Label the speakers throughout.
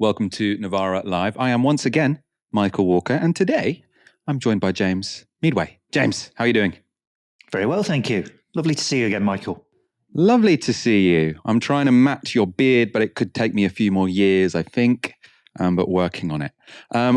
Speaker 1: Welcome to Novara Live. I am once again Michael Walker, and today I'm joined by James Meadway. James, how are you doing?
Speaker 2: Very well, thank you. Lovely to see you again, Michael.
Speaker 1: Lovely to see you. I'm trying to match your beard, but it could take me a few more years, I think, but working on it.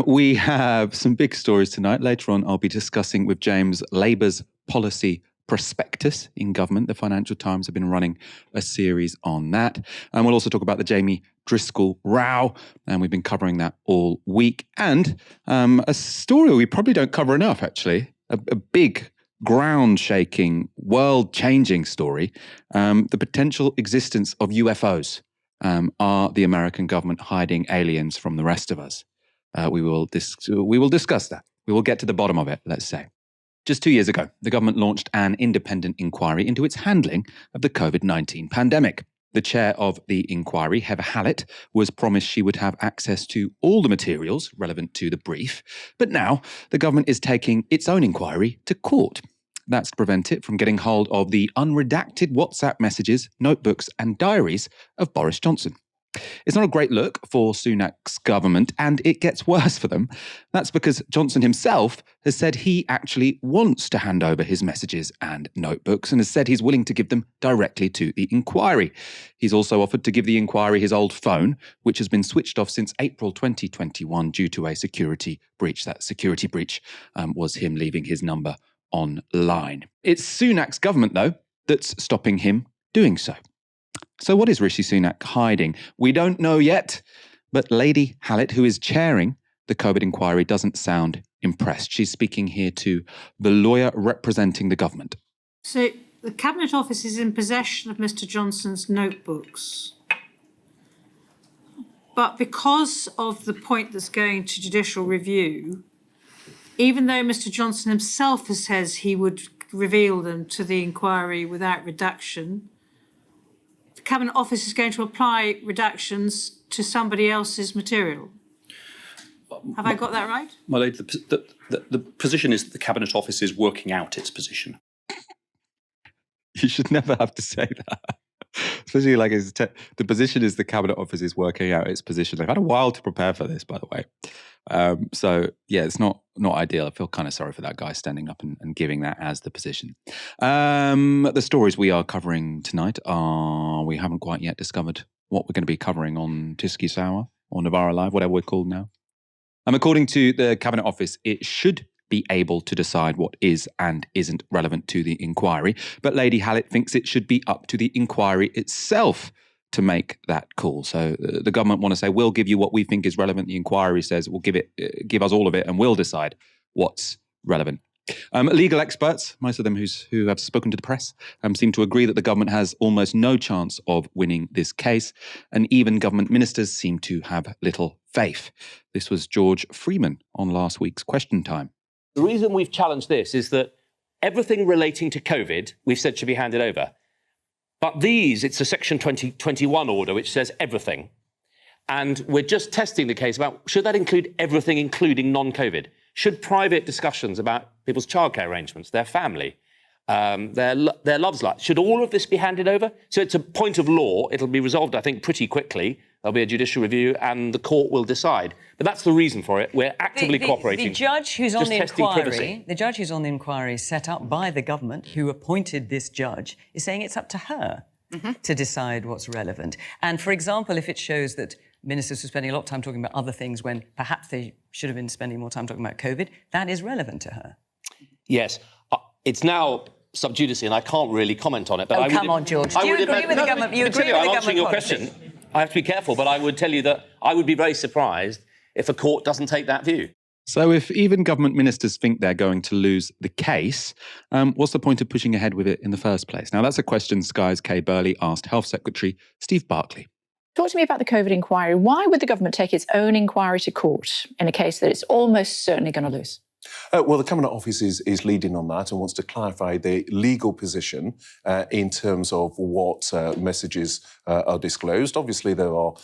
Speaker 1: We have some big stories tonight. Later on, I'll be discussing with James Labour's policy prospectus in government. The Financial Times have been running a series on that. And we'll also talk about the Jamie Driscoll row, and we've been covering that all week. And a story we probably don't cover enough, actually, a big ground-shaking, world-changing story, the potential existence of UFOs. Are the American government hiding aliens from the rest of us? We will discuss that. We will get to the bottom of it, let's say. Just 2 years ago, the government launched an independent inquiry into its handling of the COVID-19 pandemic. The chair of the inquiry, Heather Hallett, was promised she would have access to all the materials relevant to the brief. But now the government is taking its own inquiry to court. That's to prevent it from getting hold of the unredacted WhatsApp messages, notebooks and diaries of Boris Johnson. It's not a great look for Sunak's government, and it gets worse for them. That's because Johnson himself has said he actually wants to hand over his messages and notebooks and has said he's willing to give them directly to the inquiry. He's also offered to give the inquiry his old phone, which has been switched off since April 2021 due to a security breach. That security breach was him leaving his number online. It's Sunak's government, though, that's stopping him doing so. So what is Rishi Sunak hiding? We don't know yet, but Lady Hallett, who is chairing the COVID inquiry, doesn't sound impressed. She's speaking here to the lawyer representing the government.
Speaker 3: So the Cabinet Office is in possession of Mr. Johnson's notebooks. But because of the point that's going to judicial review, even though Mr. Johnson himself says he would reveal them to the inquiry without redaction, the Cabinet Office is going to apply redactions to somebody else's material. Have I got that right?
Speaker 4: My lady, the position is that the Cabinet Office is working out its position.
Speaker 1: You should never have to say that. Especially like the position is the Cabinet Office is working out its position. They've had a while to prepare for this, by the way. So yeah, it's not ideal. I feel kind of sorry for that guy standing up and giving that as the position. The stories we are covering tonight are, we haven't quite yet discovered what we're going to be covering on Tisky Sour or Novara Live, whatever we're called now. According to the Cabinet Office, it should be able to decide what is and isn't relevant to the inquiry. But Lady Hallett thinks it should be up to the inquiry itself to make that call. So the government want to say, we'll give you what we think is relevant. The inquiry says, we'll give us all of it and we'll decide what's relevant. Legal experts, most of them who have spoken to the press, seem to agree that the government has almost no chance of winning this case. And even government ministers seem to have little faith. This was George Freeman on last week's Question Time.
Speaker 5: The reason we've challenged this is that everything relating to COVID, we've said should be handed over. But it's a Section 2021 order which says everything. And we're just testing the case about, should that include everything, including non-COVID? Should private discussions about people's childcare arrangements, their family, their loves life, should all of this be handed over? So it's a point of law. It'll be resolved, I think, pretty quickly. There'll be a judicial review and the court will decide. But that's the reason for it. We're actively cooperating.
Speaker 6: The judge who's on the inquiry, set up by the government, who appointed this judge, is saying it's up to her to decide what's relevant. And, for example, if it shows that ministers were spending a lot of time talking about other things when perhaps they should have been spending more time talking about COVID, that is relevant to her.
Speaker 5: Yes. It's now sub judice and I can't really comment on it. But
Speaker 6: come on, George. Do you agree with the government? You agree with the government?
Speaker 5: I'm answering your question. I have to be careful, but I would tell you that I would be very surprised if a court doesn't take that view.
Speaker 1: So if even government ministers think they're going to lose the case, what's the point of pushing ahead with it in the first place? Now, that's a question Sky's Kay Burley asked Health Secretary Steve Barclay.
Speaker 7: Talk to me about the COVID inquiry. Why would the government take its own inquiry to court in a case that it's almost certainly going to lose?
Speaker 8: Well, the Cabinet Office is leading on that and wants to clarify the legal position in terms of what messages are disclosed. Obviously, there are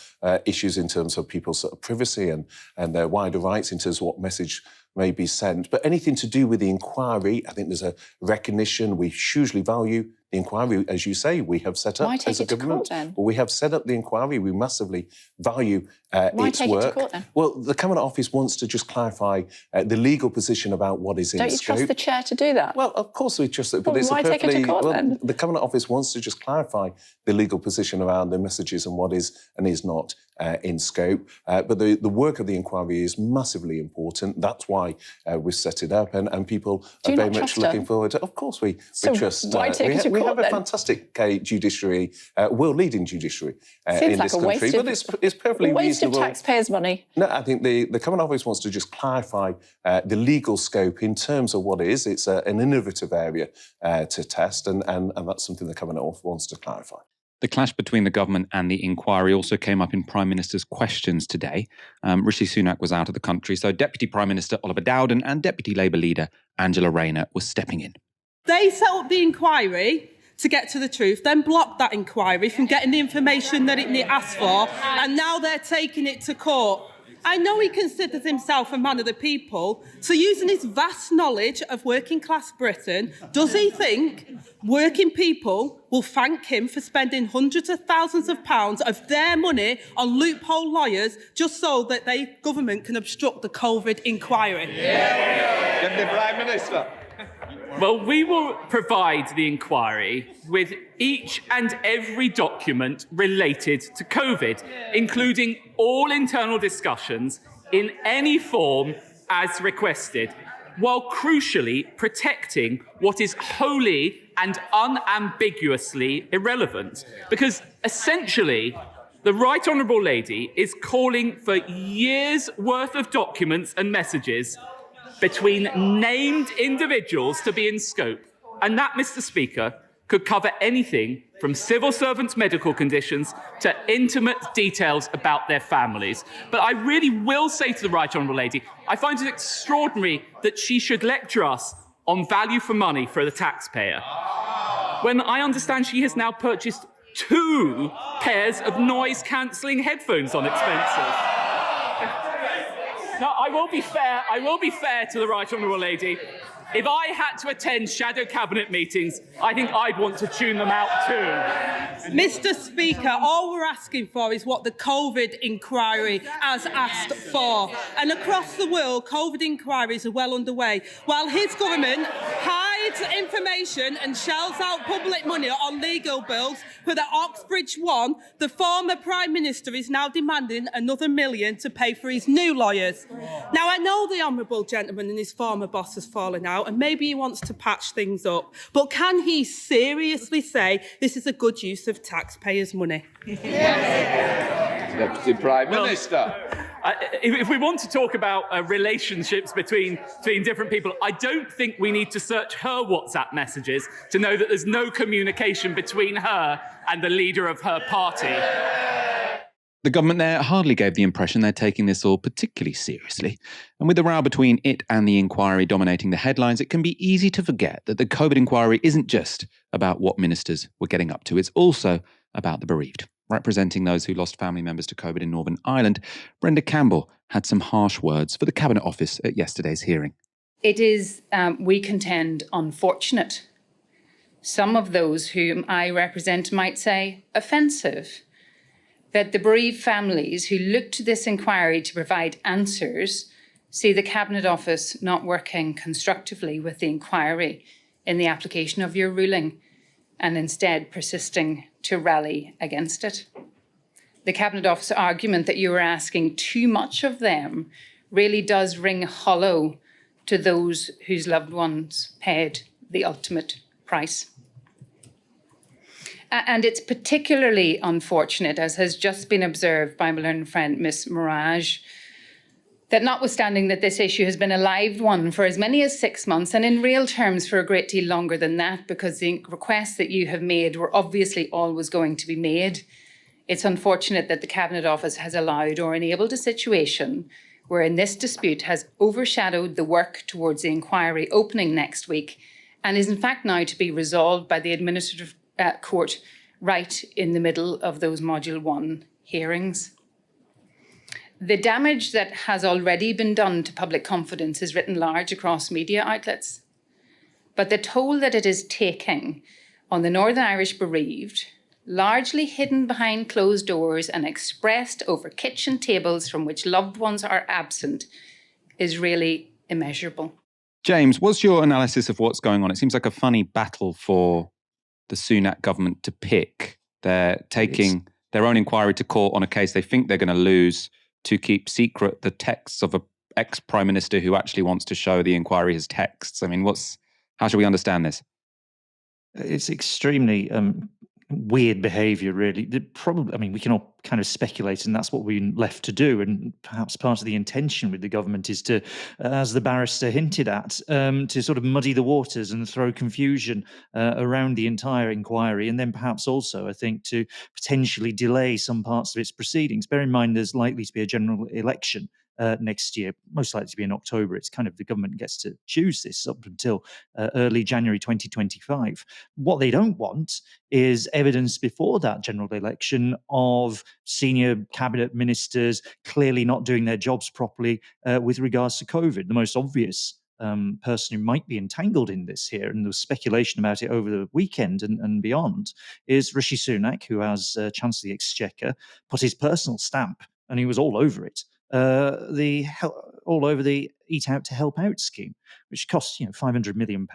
Speaker 8: issues in terms of people's privacy and their wider rights in terms of what message may be sent. But anything to do with the inquiry, I think there's a recognition. We hugely value the inquiry, as you say, we have set up
Speaker 7: Why take
Speaker 8: as a
Speaker 7: it to
Speaker 8: government.
Speaker 7: court, then?
Speaker 8: Well, we have set up the inquiry. We massively value
Speaker 7: Why
Speaker 8: its
Speaker 7: take it to
Speaker 8: work.
Speaker 7: court, then?
Speaker 8: Well, the Cabinet Office wants to just clarify the legal position about what is in
Speaker 7: Don't you
Speaker 8: scope.
Speaker 7: trust the chair to do that?
Speaker 8: Well, of course we trust it, but
Speaker 7: Well,
Speaker 8: it's
Speaker 7: why
Speaker 8: a
Speaker 7: take it to
Speaker 8: perfectly...
Speaker 7: court, then?
Speaker 8: The Cabinet Office wants to just clarify the legal position around the messages and what is and is not in scope. But the work of the inquiry is massively important. That's why we've set it up, and people are very much looking forward to... Of course we trust...
Speaker 7: Why take it to
Speaker 8: we
Speaker 7: court,
Speaker 8: have a
Speaker 7: then?
Speaker 8: fantastic judiciary, world-leading judiciary in
Speaker 7: like
Speaker 8: this
Speaker 7: a
Speaker 8: country,
Speaker 7: waste
Speaker 8: but it's perfectly
Speaker 7: waste of
Speaker 8: reasonable.
Speaker 7: taxpayers' money.
Speaker 8: No, I think the Cabinet Office wants to just clarify the legal scope in terms of what it is. It's an innovative area to test, and that's something the Cabinet Office wants to clarify.
Speaker 1: The clash between the government and the inquiry also came up in Prime Minister's questions today. Rishi Sunak was out of the country, so Deputy Prime Minister Oliver Dowden and Deputy Labour leader Angela Rayner were stepping in.
Speaker 9: They set up the inquiry to get to the truth, then blocked that inquiry from getting the information that it asked for, and now they're taking it to court. I know he considers himself a man of the people, so using his vast knowledge of working class Britain, does he think working people will thank him for spending hundreds of thousands of pounds of their money on loophole lawyers just so that the government can obstruct the COVID inquiry?
Speaker 10: Deputy Prime Minister.
Speaker 11: Well, we will provide the inquiry with each and every document related to COVID, including all internal discussions in any form as requested, while crucially protecting what is wholly and unambiguously irrelevant. Because essentially, the Right Honourable Lady is calling for years' worth of documents and messages between named individuals to be in scope. And that, Mr. Speaker, could cover anything from civil servants' medical conditions to intimate details about their families. But I really will say to the Right Honourable Lady, I find it extraordinary that she should lecture us on value for money for the taxpayer, when I understand she has now purchased 2 pairs of noise-cancelling headphones on expenses. No, I will be fair to the Right Honourable Lady. If I had to attend shadow cabinet meetings, I think I'd want to tune them out too.
Speaker 9: Mr. Speaker, all we're asking for is what the COVID inquiry has asked for. And across the world, COVID inquiries are well underway. While his government hides information and shells out public money on legal bills for the Oxbridge one, the former Prime Minister is now demanding another $1 million to pay for his new lawyers. Now, I know the honourable gentleman and his former boss has fallen out, and maybe he wants to patch things up. But can he seriously say this is a good use of taxpayers' money?
Speaker 10: Deputy Prime Minister.
Speaker 11: If we want to talk about relationships between different people, I don't think we need to search her WhatsApp messages to know that there's no communication between her and the leader of her party.
Speaker 1: The government there hardly gave the impression they're taking this all particularly seriously. And with the row between it and the inquiry dominating the headlines, it can be easy to forget that the COVID inquiry isn't just about what ministers were getting up to. It's also about the bereaved. Representing those who lost family members to COVID in Northern Ireland, Brenda Campbell had some harsh words for the Cabinet Office at yesterday's hearing.
Speaker 12: It is, we contend, unfortunate. Some of those whom I represent might say offensive, that the bereaved families who look to this inquiry to provide answers see the Cabinet Office not working constructively with the inquiry in the application of your ruling and instead persisting to rally against it. The Cabinet Office argument that you are asking too much of them really does ring hollow to those whose loved ones paid the ultimate price. And it's particularly unfortunate, as has just been observed by my learned friend, Miss Mirage, that notwithstanding that this issue has been a live one for as many as 6 months, and in real terms for a great deal longer than that, because the requests that you have made were obviously always going to be made, it's unfortunate that the Cabinet Office has allowed or enabled a situation wherein this dispute has overshadowed the work towards the inquiry opening next week and is in fact now to be resolved by the Administrative Court right in the middle of those Module 1 hearings. The damage that has already been done to public confidence is written large across media outlets. But the toll that it is taking on the Northern Irish bereaved, largely hidden behind closed doors and expressed over kitchen tables from which loved ones are absent, is really immeasurable.
Speaker 1: James, what's your analysis of what's going on? It seems like a funny battle for the Sunak government to pick. They're taking their own inquiry to court on a case they think they're going to lose to keep secret the texts of a ex-prime minister who actually wants to show the inquiry his texts. I mean, how should we understand this?
Speaker 2: It's extremely weird behaviour, really. We can all kind of speculate, and that's what we're left to do. And perhaps part of the intention with the government is to, as the barrister hinted at, to sort of muddy the waters and throw confusion around the entire inquiry, and then perhaps also, I think, to potentially delay some parts of its proceedings. Bear in mind, there's likely to be a general election next year, most likely to be in October. It's kind of the government gets to choose this up until early January 2025. What they don't want is evidence before that general election of senior cabinet ministers clearly not doing their jobs properly with regards to COVID. The most obvious person who might be entangled in this here, and there was speculation about it over the weekend and beyond, is Rishi Sunak, who, as Chancellor of the Exchequer, put his personal stamp, and he was all over it. All over the Eat Out to Help Out scheme, which costs £500 million.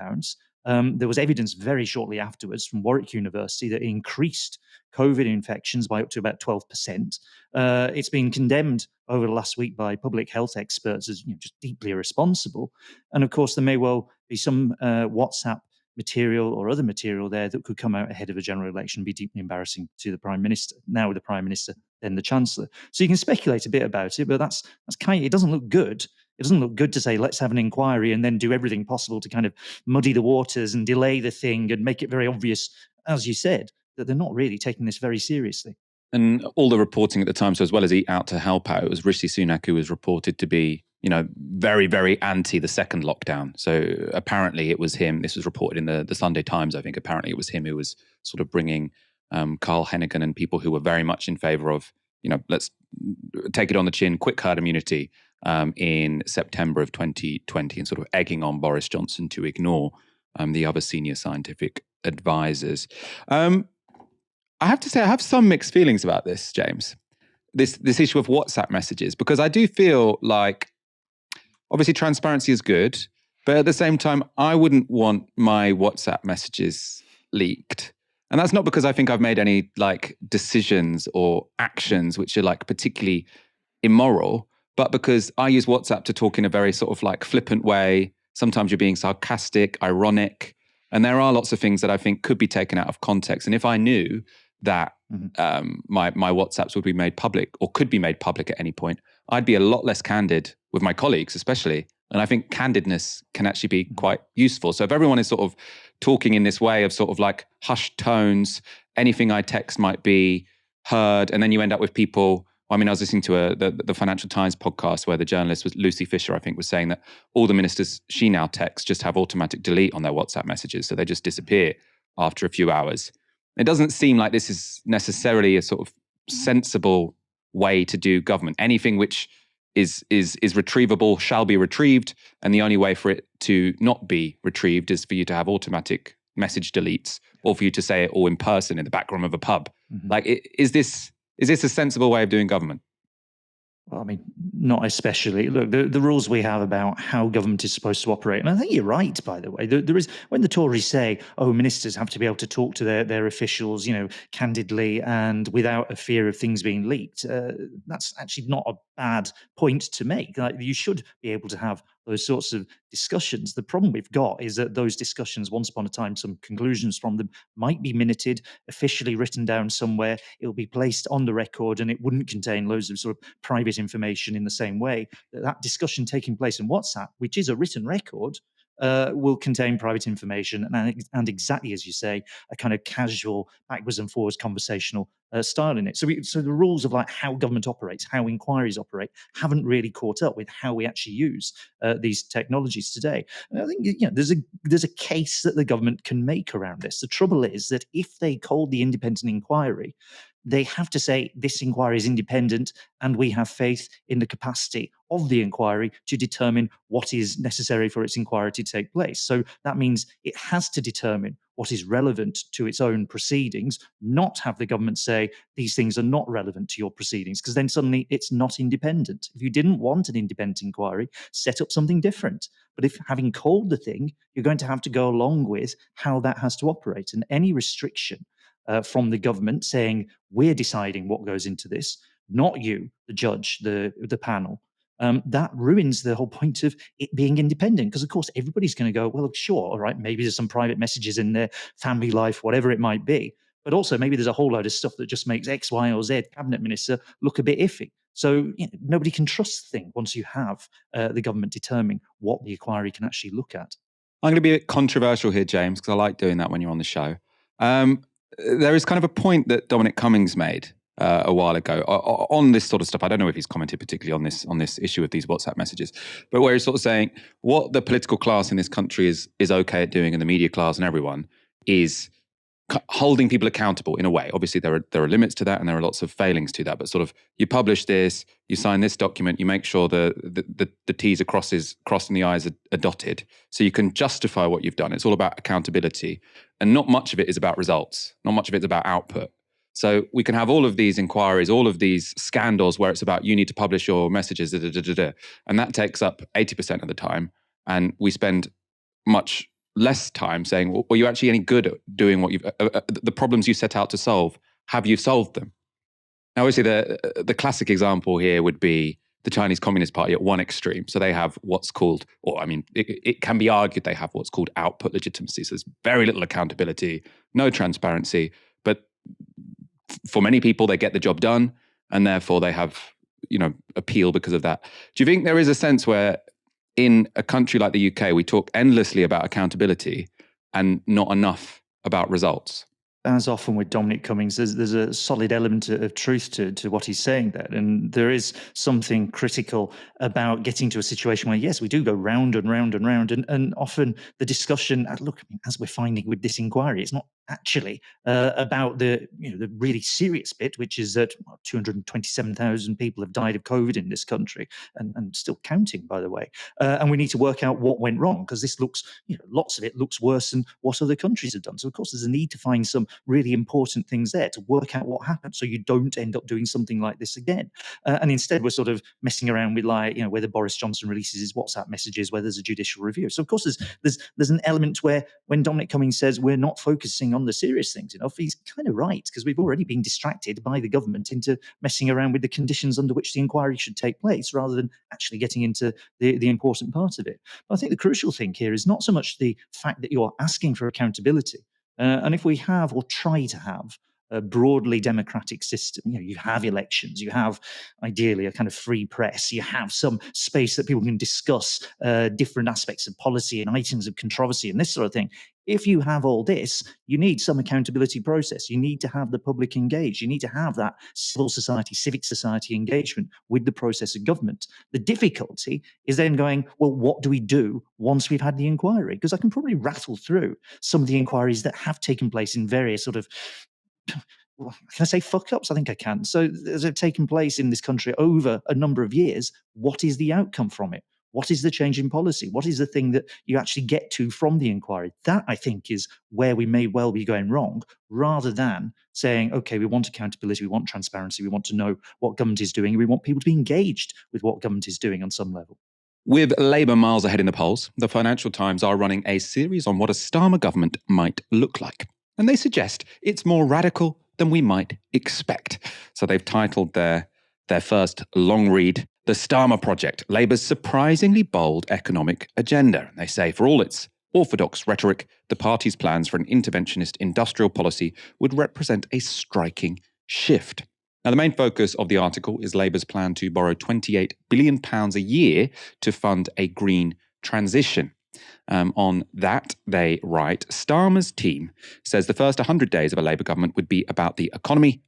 Speaker 2: There was evidence very shortly afterwards from Warwick University that it increased COVID infections by up to about 12%. It's been condemned over the last week by public health experts as just deeply irresponsible. And of course, there may well be some WhatsApp material or other material there that could come out ahead of a general election and be deeply embarrassing to the Prime Minister. Now with the Prime Minister, then the Chancellor. So you can speculate a bit about it, but that's kind of, it doesn't look good. It doesn't look good to say, let's have an inquiry and then do everything possible to kind of muddy the waters and delay the thing and make it very obvious, as you said, that they're not really taking this very seriously.
Speaker 1: And all the reporting at the time, so as well as Eat Out to Help Out, it was Rishi Sunak who was reported to be, very, very anti the second lockdown. So apparently it was him. This was reported in the Sunday Times, I think. Apparently it was him who was sort of bringing Carl Hennigan and people who were very much in favour of, let's take it on the chin, quick herd immunity in September of 2020, and sort of egging on Boris Johnson to ignore the other senior scientific advisors. I have to say, I have some mixed feelings about this, James. This issue of WhatsApp messages, because I do feel like, obviously, transparency is good, but at the same time, I wouldn't want my WhatsApp messages leaked. And that's not because I think I've made any decisions or actions which are particularly immoral, but because I use WhatsApp to talk in a very sort of flippant way. Sometimes you're being sarcastic, ironic, and there are lots of things that I think could be taken out of context. And if I knew that my WhatsApps would be made public or could be made public at any point, I'd be a lot less candid with my colleagues, especially. And I think candidness can actually be quite useful. So if everyone is sort of talking in this way of sort of hushed tones, anything I text might be heard, and then you end up with people. I mean, I was listening to the Financial Times podcast where the journalist was Lucy Fisher, I think, was saying that all the ministers she now texts just have automatic delete on their WhatsApp messages, so they just disappear after a few hours. It doesn't seem like this is necessarily a sort of sensible way to do government. Anything which is retrievable shall be retrieved, and the only way for it to not be retrieved is for you to have automatic message deletes, or for you to say it all in person in the back room of a pub. Is this a sensible way of doing government?
Speaker 2: Well, I mean, not especially. Look, the rules we have about how government is supposed to operate, and I think you're right, by the way. There is, when the Tories say, ministers have to be able to talk to their officials, candidly and without a fear of things being leaked, that's actually not a bad point to make. You should be able to have those sorts of discussions. The problem we've got is that those discussions, once upon a time, some conclusions from them might be minuted, officially written down somewhere. It will be placed on the record, and it wouldn't contain loads of sort of private information in the same way. That discussion taking place in WhatsApp, which is a written record, will contain private information and exactly as you say, a kind of casual backwards and forwards conversational style in it. So the rules of how government operates, how inquiries operate, haven't really caught up with how we actually use these technologies today. And I think there's a case that the government can make around this. The trouble is that if they called the independent inquiry, they have to say this inquiry is independent and we have faith in the capacity of the inquiry to determine what is necessary for its inquiry to take place. So that means it has to determine what is relevant to its own proceedings, not have the government say these things are not relevant to your proceedings, because then suddenly it's not independent. If you didn't want an independent inquiry, set up something different. But if having called the thing, you're going to have to go along with how that has to operate. And any restriction from the government saying we're deciding what goes into this, not you, the judge, the panel, that ruins the whole point of it being independent. Because, of course, everybody's going to go, well, sure, all right, maybe there's some private messages in their family life, whatever it might be. But also maybe there's a whole load of stuff that just makes X, Y, or Z cabinet minister look a bit iffy. So nobody can trust the thing once you have the government determining what the inquiry can actually look at.
Speaker 1: I'm going to be a bit controversial here, James, because I like doing that when you're on the show. There is kind of a point that Dominic Cummings made a while ago on this sort of stuff. I don't know if he's commented particularly on this issue of these WhatsApp messages, but where he's sort of saying what the political class in this country is okay at doing, and the media class and everyone, is holding people accountable in a way. Obviously, there are limits to that, and there are lots of failings to that. But sort of, you publish this, you sign this document, you make sure the T's are crossed and the I's are dotted, so you can justify what you've done. It's all about accountability, and not much of it is about results. Not much of it is about output. So we can have all of these inquiries, all of these scandals where it's about you need to publish your messages, and that takes up 80% of the time, and we spend much less time saying, well, were you actually any good at doing what you've the problems you set out to solve? Have you solved them? Now, obviously, the classic example here would be the Chinese Communist Party at one extreme. So they have what's called, or I mean, it can be argued they have what's called output legitimacy. So there's very little accountability, no transparency, but for many people, they get the job done, and therefore they have, appeal because of that. Do you think there is a sense where in a country like the UK, we talk endlessly about accountability and not enough about results?
Speaker 2: As often with Dominic Cummings, there's a solid element of truth to what he's saying there. And there is something critical about getting to a situation where, yes, we do go round and round and round. And often the discussion, look, as we're finding with this inquiry, it's not actually about the really serious bit, which is that 227,000 people have died of COVID in this country, and still counting, by the way. And we need to work out what went wrong, because this looks, lots of it looks worse than what other countries have done. So, of course, there's a need to find some really important things there to work out what happened, so you don't end up doing something like this again. And instead, we're sort of messing around with, whether Boris Johnson releases his WhatsApp messages, whether there's a judicial review. So, of course, there's an element where when Dominic Cummings says we're not focusing on the serious things enough, he's kind of right, because we've already been distracted by the government into messing around with the conditions under which the inquiry should take place, rather than actually getting into the important part of it. But I think the crucial thing here is not so much the fact that you're asking for accountability. And if we have, or try to have, a broadly democratic system, you have elections, you have ideally a kind of free press, you have some space that people can discuss different aspects of policy and items of controversy and this sort of thing. If you have all this, you need some accountability process. You need to have the public engaged. You need to have that civil society, civic society engagement with the process of government. The difficulty is then going, well, what do we do once we've had the inquiry? Because I can probably rattle through some of the inquiries that have taken place in various sort of, can I say fuck ups? I think I can. So they've taken place in this country over a number of years. What is the outcome from it? What is the change in policy? What is the thing that you actually get to from the inquiry? That, I think, is where we may well be going wrong, rather than saying, okay, we want accountability, we want transparency, we want to know what government is doing, and we want people to be engaged with what government is doing on some level.
Speaker 1: With Labour miles ahead in the polls, the Financial Times are running a series on what a Starmer government might look like. And they suggest it's more radical than we might expect. So they've titled their first long read, The Starmer Project, Labour's surprisingly bold economic agenda. And they say, for all its orthodox rhetoric, the party's plans for an interventionist industrial policy would represent a striking shift. Now, the main focus of the article is Labour's plan to borrow £28 billion a year to fund a green transition. On that, they write, Starmer's team says the first 100 days of a Labour government would be about the economy,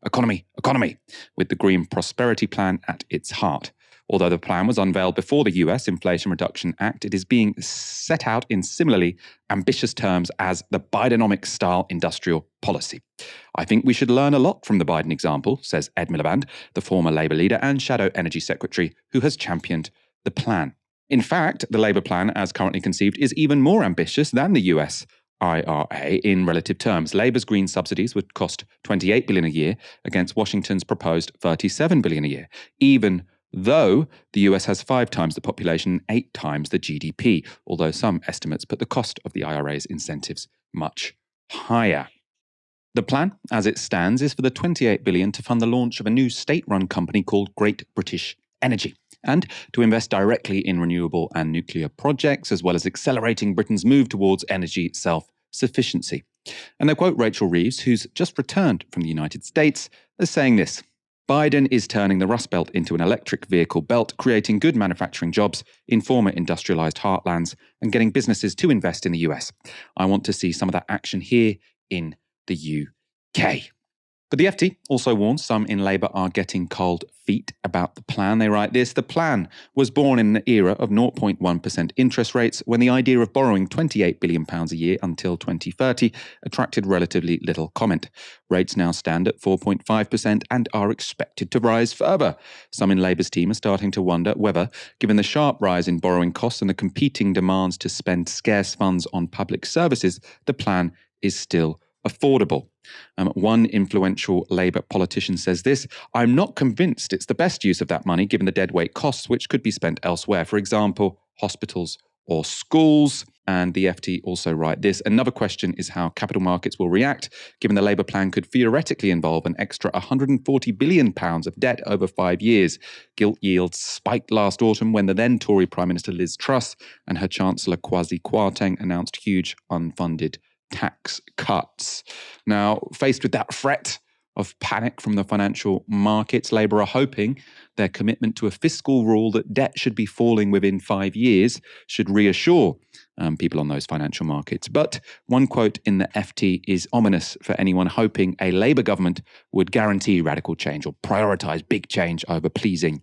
Speaker 1: with the Green Prosperity Plan at its heart. Although the plan was unveiled before the US Inflation Reduction Act, it is being set out in similarly ambitious terms as the Bidenomics-style industrial policy. I think we should learn a lot from the Biden example, says Ed Miliband, the former Labour leader and Shadow Energy Secretary, who has championed the plan. In fact, the Labour plan, as currently conceived, is even more ambitious than the US IRA in relative terms. Labour's green subsidies would cost $28 billion a year against Washington's proposed $37 billion a year, even though the US has 5 times the population and 8 times the GDP, although some estimates put the cost of the IRA's incentives much higher. The plan, as it stands, is for the $28 billion to fund the launch of a new state-run company called Great British Energy, and to invest directly in renewable and nuclear projects, as well as accelerating Britain's move towards energy self-sufficiency. And they quote Rachel Reeves, who's just returned from the United States, as saying this: Biden is turning the Rust Belt into an electric vehicle belt, creating good manufacturing jobs in former industrialized heartlands and getting businesses to invest in the US. I want to see some of that action here in the UK. But the FT also warns some in Labour are getting cold feet about the plan. They write this: the plan was born in an era of 0.1% interest rates when the idea of borrowing £28 billion a year until 2030 attracted relatively little comment. Rates now stand at 4.5% and are expected to rise further. Some in Labour's team are starting to wonder whether, given the sharp rise in borrowing costs and the competing demands to spend scarce funds on public services, the plan is still affordable. One influential Labour politician says this: I'm not convinced it's the best use of that money given the deadweight costs which could be spent elsewhere, for example, hospitals or schools. And the FT also write this: another question is how capital markets will react, given the Labour plan could theoretically involve an extra £140 billion of debt over 5 years. Gilt yields spiked last autumn when the then Tory Prime Minister Liz Truss and her Chancellor Kwasi Kwarteng announced huge unfunded tax cuts. Now, faced with that threat of panic from the financial markets, Labour are hoping their commitment to a fiscal rule that debt should be falling within 5 years should reassure people on those financial markets. But one quote in the FT is ominous for anyone hoping a Labour government would guarantee radical change or prioritise big change over pleasing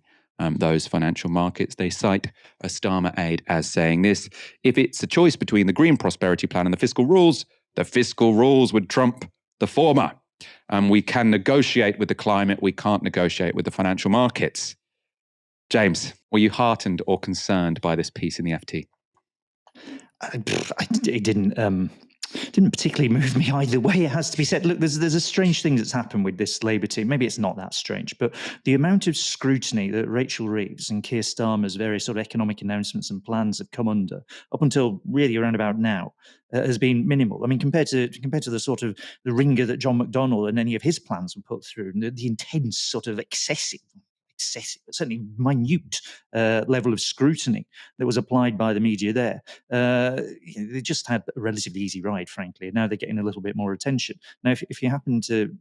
Speaker 1: those financial markets. They cite a Starmer aide as saying this: if it's a choice between the Green Prosperity Plan and the fiscal rules would trump the former. We can negotiate with the climate, we can't negotiate with the financial markets. James, were you heartened or concerned by this piece in the FT?
Speaker 2: It didn't particularly move me either way, it has to be said. Look, there's a strange thing that's happened with this Labour team. Maybe it's not that strange, but the amount of scrutiny that Rachel Reeves and Keir Starmer's various sort of economic announcements and plans have come under up until really around about now has been minimal. I mean, compared to the sort of the ringer that John McDonnell and any of his plans were put through, and the intense sort of excessive, certainly minute level of scrutiny that was applied by the media there. They just had a relatively easy ride, frankly. And now they're getting a little bit more attention. Now, if you happen to,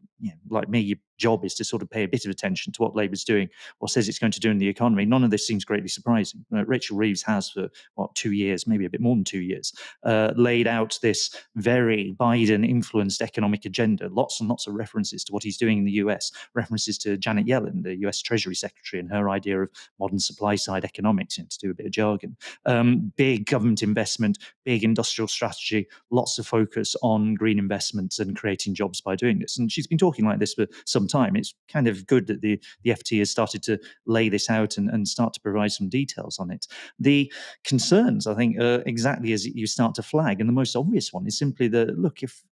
Speaker 2: like me, your job is to sort of pay a bit of attention to what Labour's doing or says it's going to do in the economy, none of this seems greatly surprising. Rachel Reeves has for, 2 years, maybe a bit more than 2 years, laid out this very Biden-influenced economic agenda, lots and lots of references to what he's doing in the US, references to Janet Yellen, the US Treasury Secretary, and her idea of modern supply-side economics, to do a bit of jargon. Big government investment, big industrial strategy, lots of focus on green investments and creating jobs by doing this. And she's been talking like this for some time. It's kind of good that the FT has started to lay this out and start to provide some details on it. The concerns, I think, are exactly as you start to flag. And the most obvious one is simply that, look, if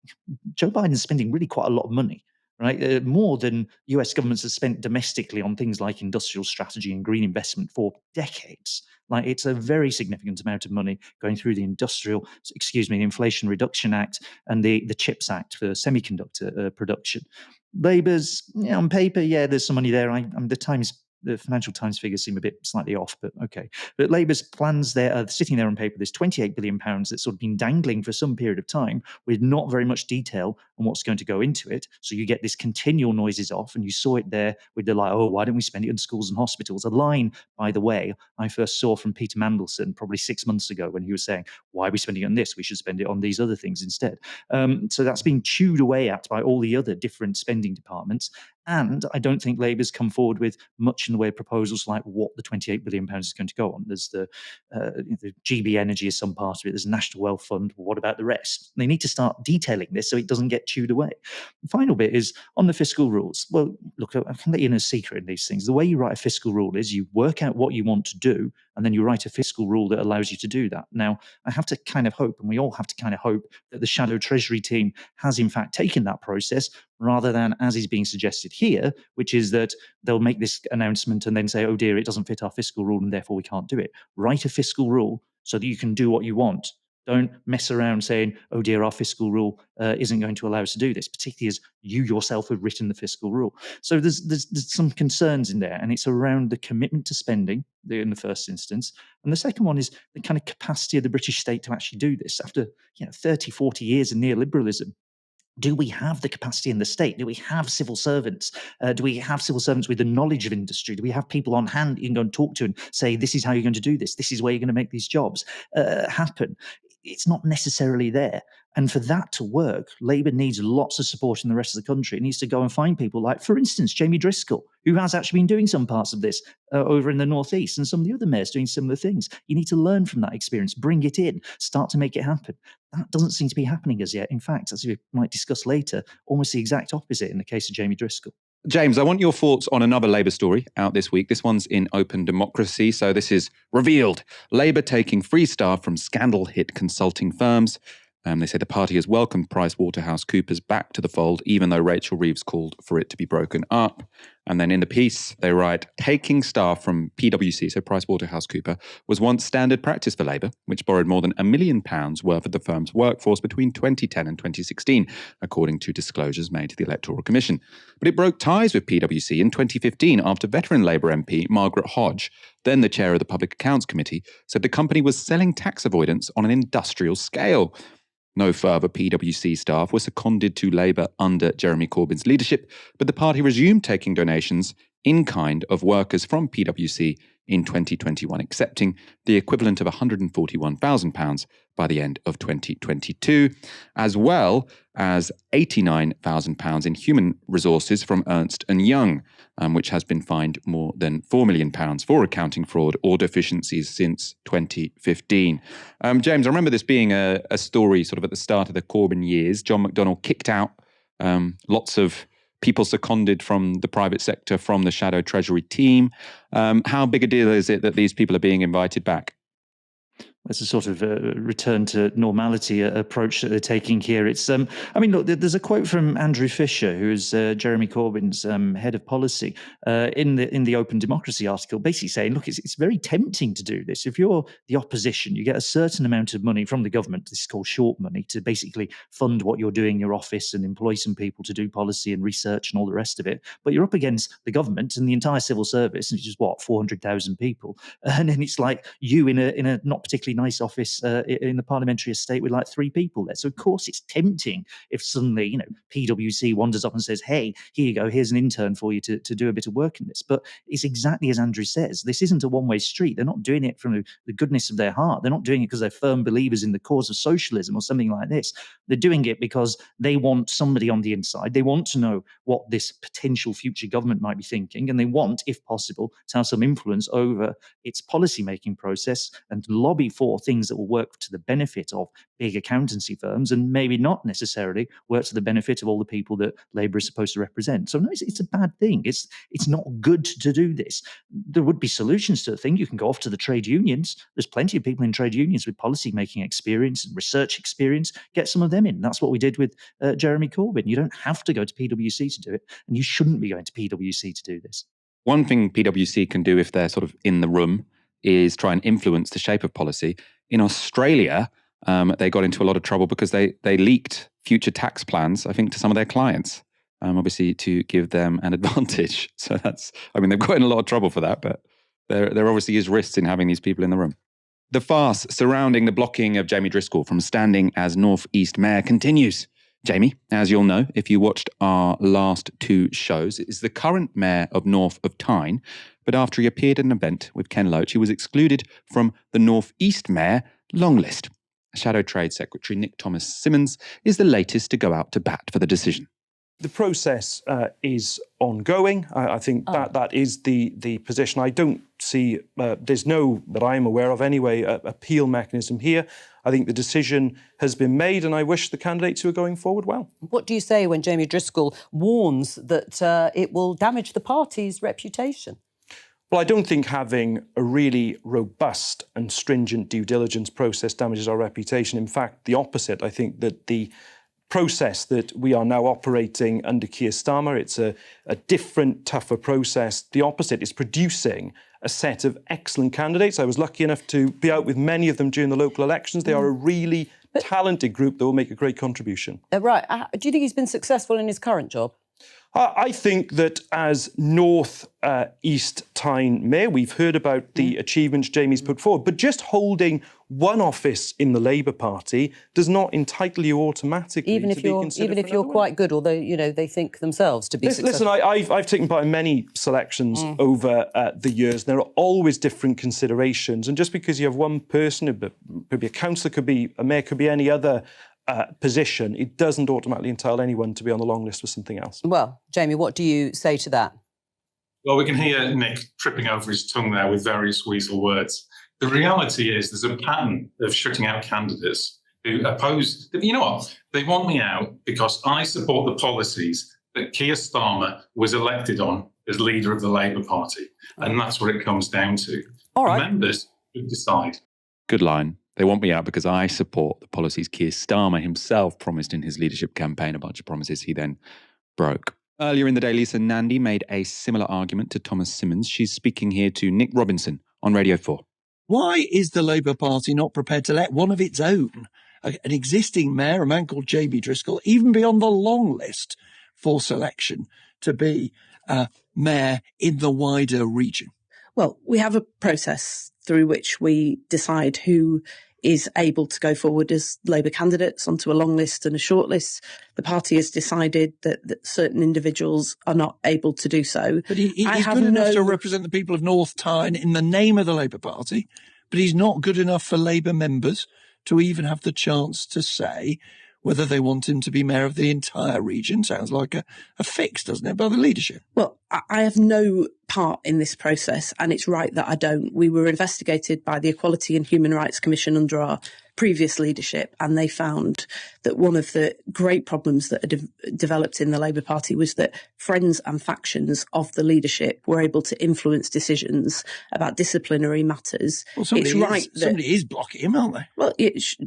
Speaker 2: Joe Biden's spending really quite a lot of money, right? More than US governments have spent domestically on things like industrial strategy and green investment for decades. Like, it's a very significant amount of money going through the Inflation Reduction Act and the CHIPS Act for semiconductor production. Labour's, on paper, there's some money there. The Financial Times figures seem a bit slightly off, but okay. But Labour's plans there are sitting there on paper. There's £28 billion that's sort of been dangling for some period of time with not very much detail on what's going to go into it. So you get this continual noises off, and you saw it there with the why don't we spend it on schools and hospitals? A line, by the way, I first saw from Peter Mandelson probably 6 months ago when he was saying, why are we spending it on this? We should spend it on these other things instead. So that's being chewed away at by all the other different spending departments. And I don't think Labour's come forward with much in the way of proposals like what the £28 billion is going to go on. There's the GB Energy is some part of it. There's a National Wealth Fund. What about the rest? They need to start detailing this so it doesn't get chewed away. The final bit is on the fiscal rules. Well, look, I can let you in a secret in these things. The way you write a fiscal rule is you work out what you want to do, and then you write a fiscal rule that allows you to do that. Now, I have to kind of hope, and we all have to kind of hope, that the Shadow Treasury team has in fact taken that process, rather than, as is being suggested here, which is that they'll make this announcement and then say, oh dear, it doesn't fit our fiscal rule and therefore we can't do it. Write a fiscal rule so that you can do what you want. Don't mess around saying, oh dear, our fiscal rule isn't going to allow us to do this, particularly as you yourself have written the fiscal rule. So there's some concerns in there, and it's around the commitment to spending in the first instance. And the second one is the kind of capacity of the British state to actually do this. After 30, 40 years of neoliberalism, do we have the capacity in the state? Do we have civil servants? Do we have civil servants with the knowledge of industry? Do we have people on hand you can go and talk to and say, this is how you're going to do this? This is where you're going to make these jobs happen? It's not necessarily there. And for that to work, Labour needs lots of support in the rest of the country. It needs to go and find people like, for instance, Jamie Driscoll, who has actually been doing some parts of this over in the northeast, and some of the other mayors doing similar things. You need to learn from that experience, bring it in, start to make it happen. That doesn't seem to be happening as yet. In fact, as we might discuss later, almost the exact opposite in the case of Jamie Driscoll.
Speaker 1: James, I want your thoughts on another Labour story out this week. This one's in Open Democracy. So this is revealed. Labour taking free staff from scandal-hit consulting firms. They say the party has welcomed PricewaterhouseCoopers back to the fold, even though Rachel Reeves called for it to be broken up. And then in the piece, they write, taking staff from PwC, so PricewaterhouseCoopers, was once standard practice for Labour, which borrowed more than £1 million worth of the firm's workforce between 2010 and 2016, according to disclosures made to the Electoral Commission. But it broke ties with PwC in 2015 after veteran Labour MP Margaret Hodge, then the chair of the Public Accounts Committee, said the company was selling tax avoidance on an industrial scale. No further PwC staff were seconded to Labour under Jeremy Corbyn's leadership, but the party resumed taking donations in kind of workers from PwC in 2021, accepting the equivalent of £141,000 by the end of 2022, as well as £89,000 in human resources from Ernst & Young, which has been fined more than £4 million for accounting fraud or deficiencies since 2015. James, I remember this being a story sort of at the start of the Corbyn years. John McDonnell kicked out lots of people seconded from the private sector, from the Shadow Treasury team. How big a deal is it that these people are being invited back?
Speaker 2: It's a sort of return to normality approach that they're taking here. It's, I mean, look, there's a quote from Andrew Fisher, who is Jeremy Corbyn's head of policy, in the Open Democracy article, basically saying, look, it's very tempting to do this. If you're the opposition, you get a certain amount of money from the government, this is called short money, to basically fund what you're doing in your office and employ some people to do policy and research and all the rest of it. But you're up against the government and the entire civil service, which is what, 400,000 people. And then it's like you in a not particularly nice office in the parliamentary estate with like 3 people there. So of course it's tempting if suddenly, PwC wanders up and says, hey, here you go, here's an intern for you to do a bit of work in this. But it's exactly as Andrew says, this isn't a one-way street. They're not doing it from the goodness of their heart. They're not doing it because they're firm believers in the cause of socialism or something like this. They're doing it because they want somebody on the inside. They want to know what this potential future government might be thinking, and they want, if possible, to have some influence over its policy-making process and lobby for things that will work to the benefit of big accountancy firms and maybe not necessarily work to the benefit of all the people that Labour is supposed to represent. So no, it's a bad thing. It's not good to do this. There would be solutions to the thing. You can go off to the trade unions. There's plenty of people in trade unions with policy-making experience and research experience. Get some of them in. That's what we did with Jeremy Corbyn. You don't have to go to PwC to do it, and you shouldn't be going to PwC to do this.
Speaker 1: One thing PwC can do if they're sort of in the room is try and influence the shape of policy. In Australia, they got into a lot of trouble because they leaked future tax plans, I think, to some of their clients, obviously to give them an advantage. So they've got in a lot of trouble for that, but there obviously is risks in having these people in the room. The farce surrounding the blocking of Jamie Driscoll from standing as North East Mayor continues. Jamie, as you'll know, if you watched our last 2 shows, is the current mayor of North of Tyne, but after he appeared at an event with Ken Loach, he was excluded from the North East Mayor long list. Shadow Trade Secretary Nick Thomas Simmons is the latest to go out to bat for the decision.
Speaker 13: The process is ongoing. I think that is the position. I don't see, there's no, that I'm aware of anyway, appeal mechanism here. I think the decision has been made, and I wish the candidates who are going forward well.
Speaker 14: What do you say when Jamie Driscoll warns that it will damage the party's reputation?
Speaker 13: Well, I don't think having a really robust and stringent due diligence process damages our reputation. In fact, the opposite. I think that the process that we are now operating under Keir Starmer, it's a different, tougher process. The opposite is producing a set of excellent candidates. I was lucky enough to be out with many of them during the local elections. They are a really talented group that will make a great contribution.
Speaker 14: Right. Do you think he's been successful in his current job?
Speaker 13: I think that as North East Tyne Mayor, we've heard about the achievements Jamie's put forward, but just holding one office in the Labour Party does not entitle you automatically to be considered.
Speaker 14: Even if you're quite good, although they think themselves to be successful.
Speaker 13: Listen, I've taken part in many selections over the years. There are always different considerations, and just because you have one person, it could be a councillor, could be a mayor, could be any other position, it doesn't automatically entitle anyone to be on the long list for something else.
Speaker 14: Well, Jamie, what do you say to that?
Speaker 15: Well, we can hear Nick tripping over his tongue there with various weasel words. The reality is there's a pattern of shutting out candidates who oppose. You know what? They want me out because I support the policies that Keir Starmer was elected on as leader of the Labour Party. And that's what it comes down to.
Speaker 14: All right.
Speaker 15: The members should decide.
Speaker 1: Good line. They want me out because I support the policies Keir Starmer himself promised in his leadership campaign, a bunch of promises he then broke. Earlier in the day, Lisa Nandy made a similar argument to Thomas Simmons. She's speaking here to Nick Robinson on Radio 4.
Speaker 16: Why is the Labour Party not prepared to let one of its own, an existing mayor, a man called Jamie Driscoll, even be on the long list for selection to be mayor in the wider region?
Speaker 17: Well, we have a process through which we decide who is able to go forward as Labour candidates onto a long list and a short list. The party has decided that certain individuals are not able to do so.
Speaker 16: But he's good enough to represent the people of North Tyne in the name of the Labour Party, but he's not good enough for Labour members to even have the chance to say whether they want him to be mayor of the entire region. Sounds like a fix, doesn't it, by the leadership?
Speaker 17: Well, I have no part in this process, and it's right that I don't. We were investigated by the Equality and Human Rights Commission under our previous leadership, and they found that one of the great problems that had developed in the Labour Party was that friends and factions of the leadership were able to influence decisions about disciplinary matters.
Speaker 16: Well, somebody is blocking him, aren't they?
Speaker 17: Well,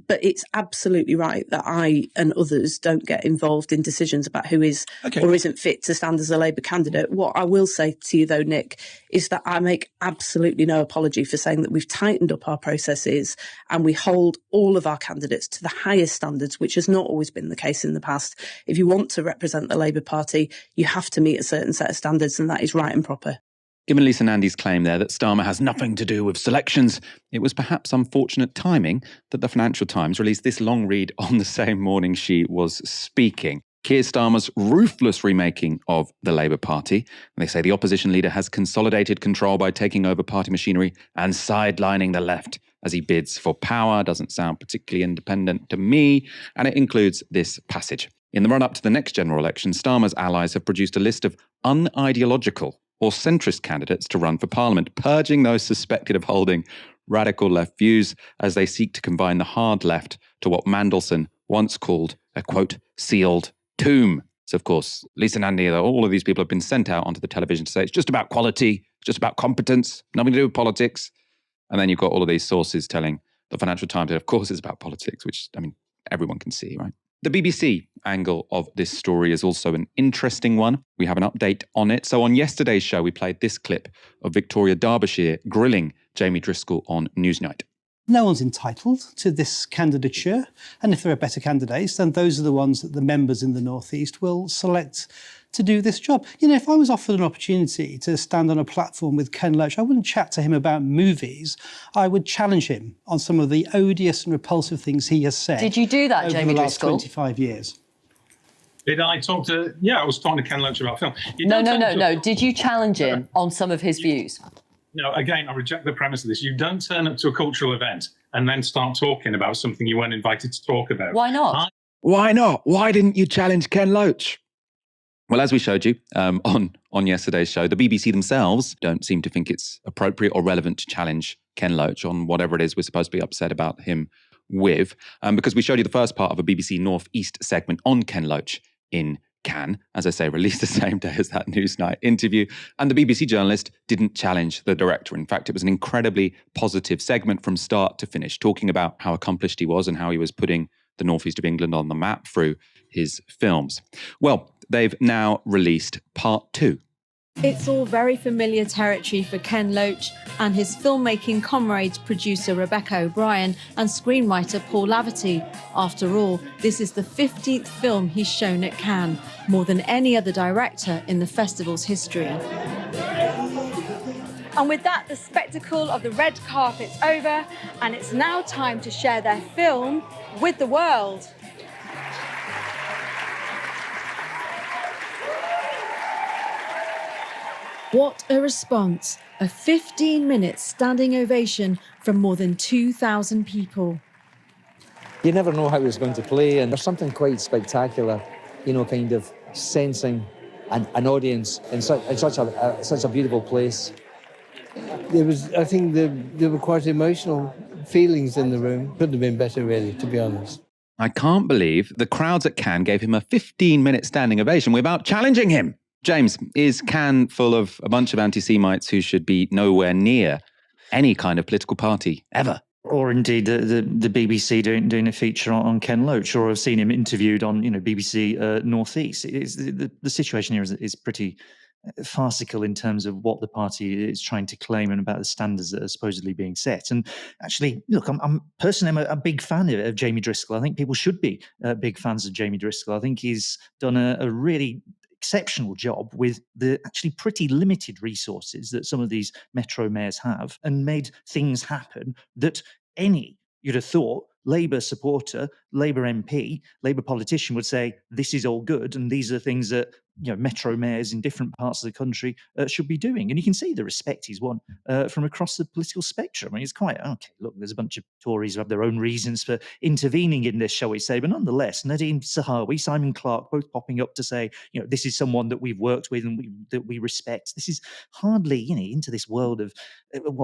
Speaker 17: but it's absolutely right that I and others don't get involved in decisions about who is or isn't fit to stand as a Labour candidate. What I will say to you, though, Nick, is that I make absolutely no apology for saying that we've tightened up our processes and we hold all of our candidates to the highest standards, which has not always been the case in the past. If you want to represent the Labour Party, you have to meet a certain set of standards, and that is right and proper.
Speaker 1: Given Lisa Nandy's claim there that Starmer has nothing to do with selections, it was perhaps unfortunate timing that the Financial Times released this long read on the same morning she was speaking. Keir Starmer's ruthless remaking of the Labour Party. And they say the opposition leader has consolidated control by taking over party machinery and sidelining the left as he bids for power. Doesn't sound particularly independent to me. And it includes this passage. In the run-up to the next general election, Starmer's allies have produced a list of unideological or centrist candidates to run for Parliament, purging those suspected of holding radical left views as they seek to combine the hard left to what Mandelson once called a, quote, sealed tomb. So, of course, Lisa Nandy, all of these people have been sent out onto the television to say it's just about quality, it's just about competence, nothing to do with politics. And then you've got all of these sources telling the Financial Times that, of course, it's about politics, which, I mean, everyone can see, right? The BBC angle of this story is also an interesting one. We have an update on it. So on yesterday's show, we played this clip of Victoria Derbyshire grilling Jamie Driscoll on Newsnight.
Speaker 18: No one's entitled to this candidature, and if there are better candidates, then those are the ones that the members in the North East will select to do this job. You know, if I was offered an opportunity to stand on a platform with Ken Loach, I wouldn't chat to him about movies. I would challenge him on some of the odious and repulsive things he has said.
Speaker 14: Did you do that,
Speaker 18: over
Speaker 14: Jamie
Speaker 18: the last
Speaker 14: Driscoll?
Speaker 18: 25 years.
Speaker 15: Did I talk to... Yeah, I was talking to Ken Loach about film.
Speaker 14: No. Did you challenge him on some of his views?
Speaker 15: No, again, I reject the premise of this. You don't turn up to a cultural event and then start talking about something you weren't invited to talk about.
Speaker 14: Why not?
Speaker 1: Why not? Why didn't you challenge Ken Loach? Well, as we showed you on yesterday's show, the BBC themselves don't seem to think it's appropriate or relevant to challenge Ken Loach on whatever it is we're supposed to be upset about him with, because we showed you the first part of a BBC North East segment on Ken Loach in Cannes, as I say, released the same day as that Newsnight interview. And the BBC journalist didn't challenge the director. In fact, it was an incredibly positive segment from start to finish, talking about how accomplished he was and how he was putting the northeast of England on the map through his films. Well, they've now released part 2.
Speaker 19: It's all very familiar territory for Ken Loach and his filmmaking comrades, producer Rebecca O'Brien and screenwriter Paul Laverty. After all, this is the 15th film he's shown at Cannes, more than any other director in the festival's history.
Speaker 20: And with that, the spectacle of the red carpet's over, and it's now time to share their film with the world.
Speaker 19: What a response. A 15-minute standing ovation from more than 2,000 people.
Speaker 21: You never know how it's going to play, and there's something quite spectacular, kind of sensing an audience in such a beautiful place.
Speaker 22: I think there were quite emotional feelings in the room. Couldn't have been better, really, to be honest.
Speaker 1: I can't believe the crowds at Cannes gave him a 15-minute standing ovation without challenging him. James, is Cannes full of a bunch of anti-Semites who should be nowhere near any kind of political party, ever?
Speaker 2: Or indeed the BBC doing a feature on Ken Loach, or I've seen him interviewed on BBC North East. The situation here is pretty farcical in terms of what the party is trying to claim and about the standards that are supposedly being set. And actually, look, I'm personally a big fan of Jamie Driscoll. I think people should be big fans of Jamie Driscoll. I think he's done a really exceptional job with the actually pretty limited resources that some of these metro mayors have, and made things happen that you'd have thought, Labour supporter, Labour MP, Labour politician would say, this is all good, and these are things that metro mayors in different parts of the country should be doing. And you can see the respect he's won from across the political spectrum. I mean, it's quite, okay, look, there's a bunch of Tories who have their own reasons for intervening in this, shall we say, but nonetheless, Nadine Zahawi, Simon Clarke, both popping up to say, this is someone that we've worked with and that we respect. This is hardly, into this world of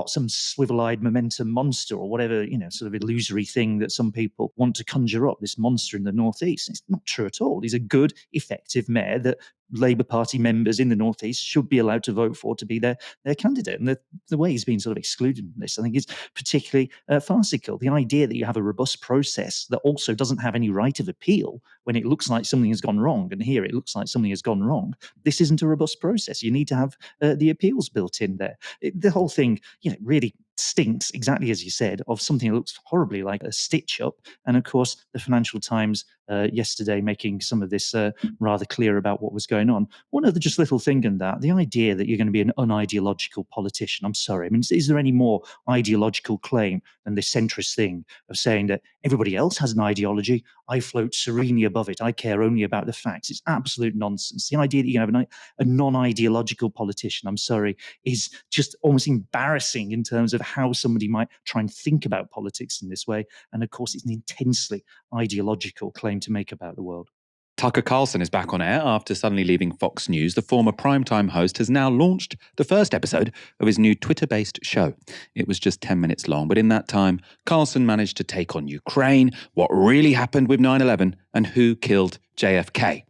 Speaker 2: some swivel-eyed momentum monster or whatever, sort of illusory thing that some people want to conjure up, this monster in the northeast. It's not true at all. He's a good, effective mayor that Labour Party members in the northeast should be allowed to vote for to be their candidate. And the way he's been sort of excluded from this, I think, is particularly farcical. The idea that you have a robust process that also doesn't have any right of appeal when it looks like something has gone wrong, and here it looks like something has gone wrong. This isn't a robust process. You need to have the appeals built in there. The whole thing, really stinks, exactly as you said, of something that looks horribly like a stitch-up. And of course, the Financial Times yesterday making some of this rather clear about what was going on. One other just little thing in that, the idea that you're going to be an unideological politician, I'm sorry. I mean, is there any more ideological claim than this centrist thing of saying that everybody else has an ideology, I float serenely above it, I care only about the facts? It's absolute nonsense. The idea that you can have a non-ideological politician, I'm sorry, is just almost embarrassing in terms of how somebody might try and think about politics in this way. And of course, it's an intensely ideological claim to make about the world.
Speaker 1: Tucker Carlson is back on air after suddenly leaving Fox News. The former primetime host has now launched the first episode of his new Twitter-based show. It was just 10 minutes long, but in that time, Carlson managed to take on Ukraine, what really happened with 9/11, and who killed JFK.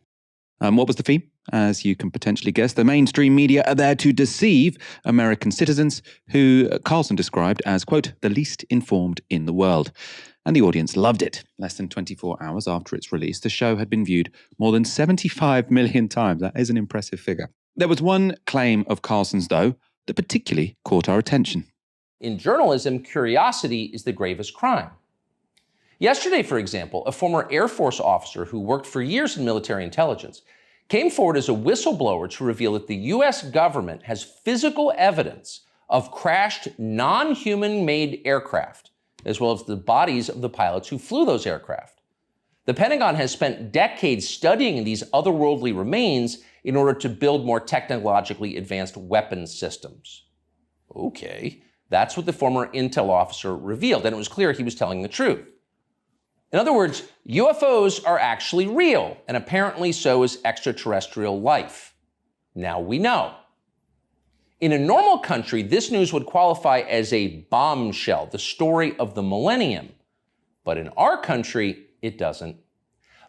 Speaker 1: What was the theme? As you can potentially guess, the mainstream media are there to deceive American citizens who Carlson described as, quote, the least informed in the world. And the audience loved it. Less than 24 hours after its release, the show had been viewed more than 75 million times. That is an impressive figure. There was one claim of Carlson's, though, that particularly caught our attention.
Speaker 23: In journalism, curiosity is the gravest crime. Yesterday, for example, a former Air Force officer who worked for years in military intelligence came forward as a whistleblower to reveal that the U.S. government has physical evidence of crashed non-human-made aircraft, as well as the bodies of the pilots who flew those aircraft. The Pentagon has spent decades studying these otherworldly remains in order to build more technologically advanced weapons systems. Okay, that's what the former intel officer revealed, and it was clear he was telling the truth. In other words, UFOs are actually real, and apparently so is extraterrestrial life. Now we know. In a normal country, this news would qualify as a bombshell, the story of the millennium. But in our country, it doesn't.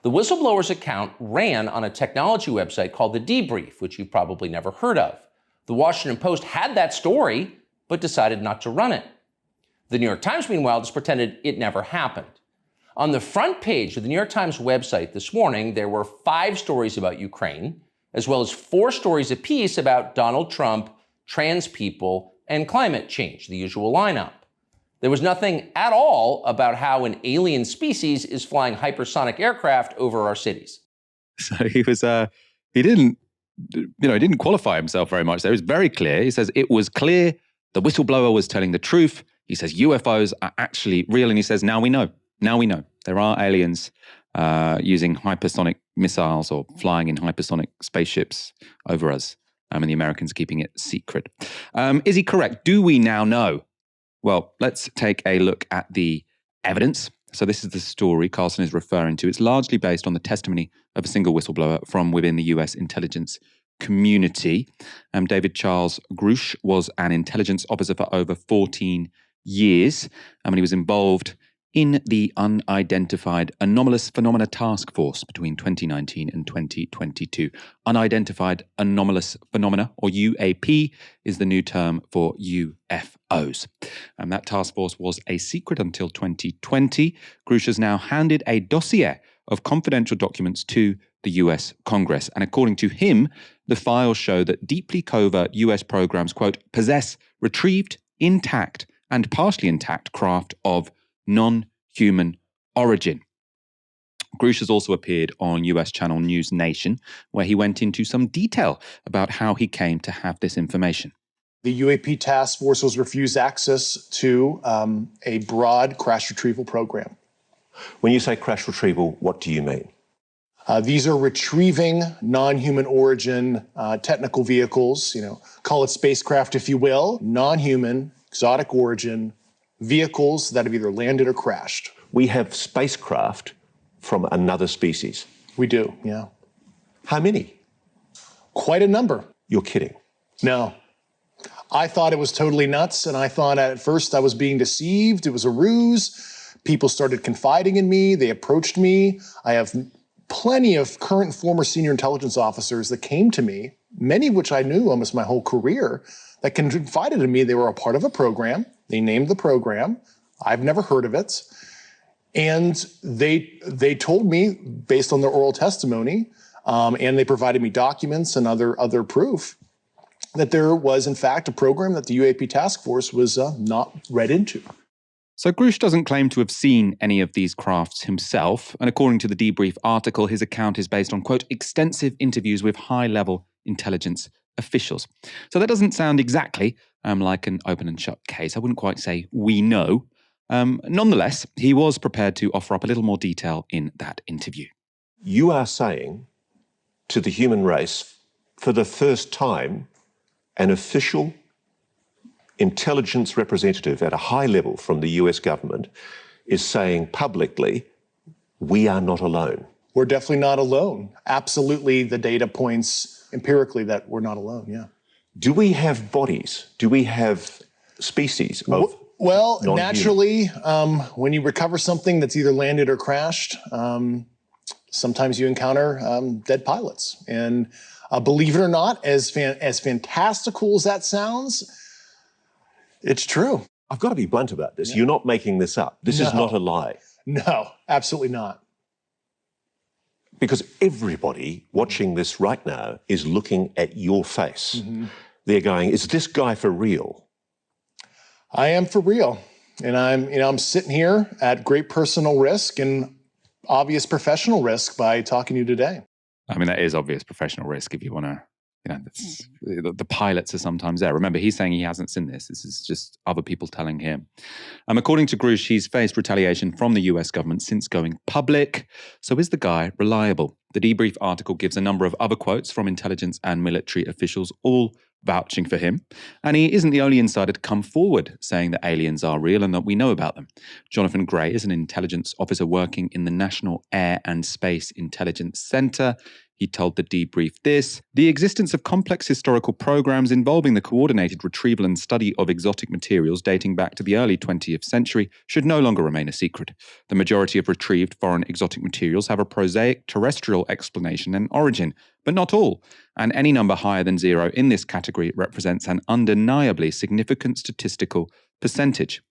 Speaker 23: The whistleblower's account ran on a technology website called The Debrief, which you've probably never heard of. The Washington Post had that story, but decided not to run it. The New York Times, meanwhile, just pretended it never happened. On the front page of the New York Times website this morning, there were 5 stories about Ukraine, as well as 4 stories apiece about Donald Trump, trans people, and climate change, the usual lineup. There was nothing at all about how an alien species is flying hypersonic aircraft over our cities.
Speaker 1: So he didn't qualify himself very much. There was very clear. He says it was clear the whistleblower was telling the truth. He says UFOs are actually real, and he says now we know. Now we know there are aliens using hypersonic missiles or flying in hypersonic spaceships over us. And the Americans keeping it secret. Is he correct? Do we now know? Well, let's take a look at the evidence. So this is the story Carlson is referring to. It's largely based on the testimony of a single whistleblower from within the US intelligence community. David Charles Grush was an intelligence officer for over 14 years. And he was involved in the Unidentified Anomalous Phenomena Task Force between 2019 and 2022. Unidentified Anomalous Phenomena, or UAP, is the new term for UFOs. And that task force was a secret until 2020. Grush has now handed a dossier of confidential documents to the US Congress. And according to him, the files show that deeply covert US programs, quote, possess retrieved, intact, and partially intact craft of non-human origin. Grush has also appeared on US channel News Nation, where he went into some detail about how he came to have this information.
Speaker 3: The UAP task force was refused access to a broad crash retrieval program.
Speaker 4: When you say crash retrieval, what do you mean?
Speaker 3: These are retrieving non-human origin technical vehicles, call it spacecraft if you will, non-human, exotic origin vehicles that have either landed or crashed.
Speaker 4: We have spacecraft from another species.
Speaker 3: We do, yeah.
Speaker 4: How many?
Speaker 3: Quite a number.
Speaker 4: You're kidding.
Speaker 3: No. I thought it was totally nuts, and I thought at first I was being deceived. It was a ruse. People started confiding in me. They approached me. I have plenty of current and former senior intelligence officers that came to me, many of which I knew almost my whole career, that confided in me they were a part of a program. They named the program. I've never heard of it. And they told me, based on their oral testimony, and they provided me documents and other proof, that there was, in fact, a program that the UAP task force was not read into.
Speaker 1: So Grush doesn't claim to have seen any of these crafts himself. And according to the Debrief article, his account is based on, quote, extensive interviews with high-level intelligence officials. So that doesn't sound exactly like an open and shut case. I wouldn't quite say we know. Nonetheless, he was prepared to offer up a little more detail in that interview.
Speaker 4: You are saying to the human race, for the first time, an official intelligence representative at a high level from the US government is saying publicly, we are not alone.
Speaker 3: We're definitely not alone. Absolutely, the data points empirically that we're not alone, yeah.
Speaker 4: Do we have bodies? Do we have species of
Speaker 3: Well,
Speaker 4: non-human?
Speaker 3: naturally, when you recover something that's either landed or crashed, sometimes you encounter dead pilots. And believe it or not, as fantastical as that sounds, it's true.
Speaker 4: I've got to be blunt about this. Yeah. You're not making this up. This is not a lie.
Speaker 3: No, absolutely not.
Speaker 4: Because everybody watching this right now is looking at your face. Mm-hmm. They're going, is this guy for real?
Speaker 3: I am for real. And I'm sitting here at great personal risk and obvious professional risk by talking to you today.
Speaker 1: I mean, that is obvious professional risk if you want to the pilots are sometimes there. Remember, he's saying he hasn't seen this. This is just other people telling him. According to Grush, he's faced retaliation from the US government since going public. So is the guy reliable? The debrief article gives a number of other quotes from intelligence and military officials, all vouching for him. And he isn't the only insider to come forward saying that aliens are real and that we know about them. Jonathan Gray is an intelligence officer working in the National Air and Space Intelligence Center. He told the debrief this: the existence of complex historical programs involving the coordinated retrieval and study of exotic materials dating back to the early 20th century should no longer remain a secret. The majority of retrieved foreign exotic materials have a prosaic terrestrial explanation and origin, but not all. And any number higher than 0 in this category represents an undeniably significant statistical percentage.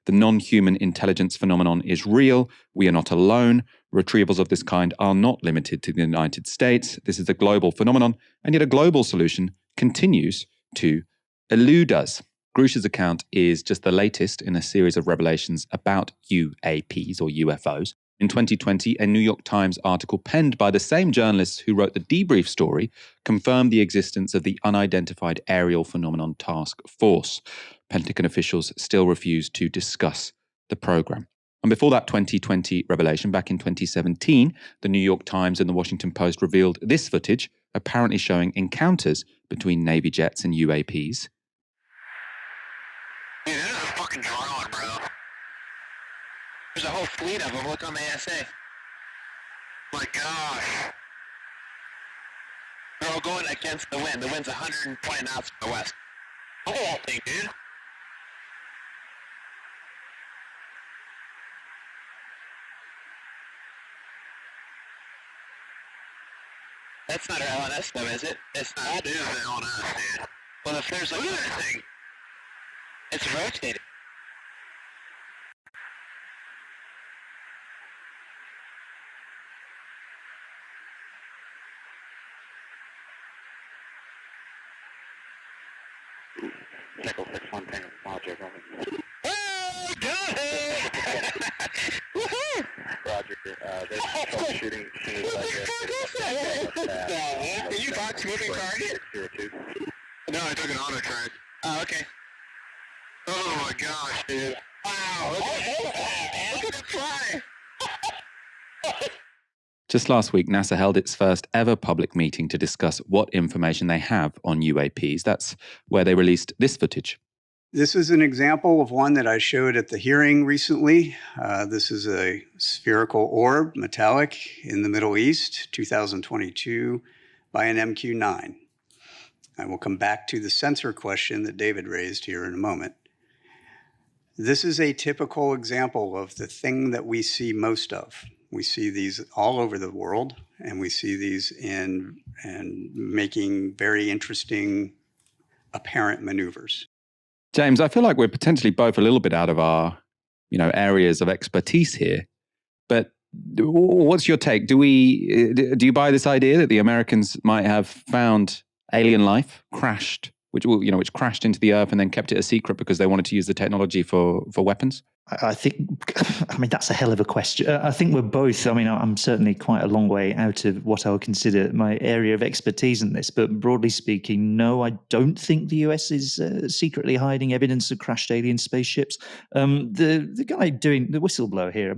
Speaker 1: The non-human intelligence phenomenon is real. We are not alone. Retrievals of this kind are not limited to the United States. This is a global phenomenon, and yet a global solution continues to elude us. Grush's account is just the latest in a series of revelations about UAPs or UFOs. In 2020, a New York Times article penned by the same journalists who wrote the debrief story confirmed the existence of the Unidentified Aerial Phenomenon Task Force. Pentagon officials still refuse to discuss the program. And before that 2020 revelation, back in 2017, the New York Times and the Washington Post revealed this footage, apparently showing encounters between Navy jets and UAPs.
Speaker 5: Dude, that is a fucking drone, bro. There's a whole fleet of them. Look on the ASA. My gosh. They're all going against the wind. The wind's 120 knots from the west. Look at that thing, dude. That's not our LNS though, is it? It's not. That is an LNS, dude. Well, if there's like... Look at that thing. It's rotating. Nickel 6-1 thing of logic. Oh, got it! Woohoo! Roger. There's troubleshooting as soon as I get... Are you Fox moving target? 602. No, I took an auto track. Oh, okay. Oh my gosh, dude. Wow, look at it fly!
Speaker 1: Just last week, NASA held its first ever public meeting to discuss what information they have on UAPs. That's where they released this footage.
Speaker 6: This is an example of one that I showed at the hearing recently. This is a spherical orb, metallic, in the Middle East, 2022, by an MQ-9. I will come back to the sensor question that David raised here in a moment. This is a typical example of the thing that we see most of. We see these all over the world, and we see these in making very interesting apparent maneuvers.
Speaker 1: James, I feel like we're potentially both a little bit out of our, areas of expertise here. But what's your take? Do you buy this idea that the Americans might have found alien life crashed, which crashed into the Earth and then kept it a secret because they wanted to use the technology for weapons?
Speaker 2: I think, that's a hell of a question. I think we're both, I'm certainly quite a long way out of what I would consider my area of expertise in this, but broadly speaking, no, I don't think the US is secretly hiding evidence of crashed alien spaceships. The guy doing the whistleblower here,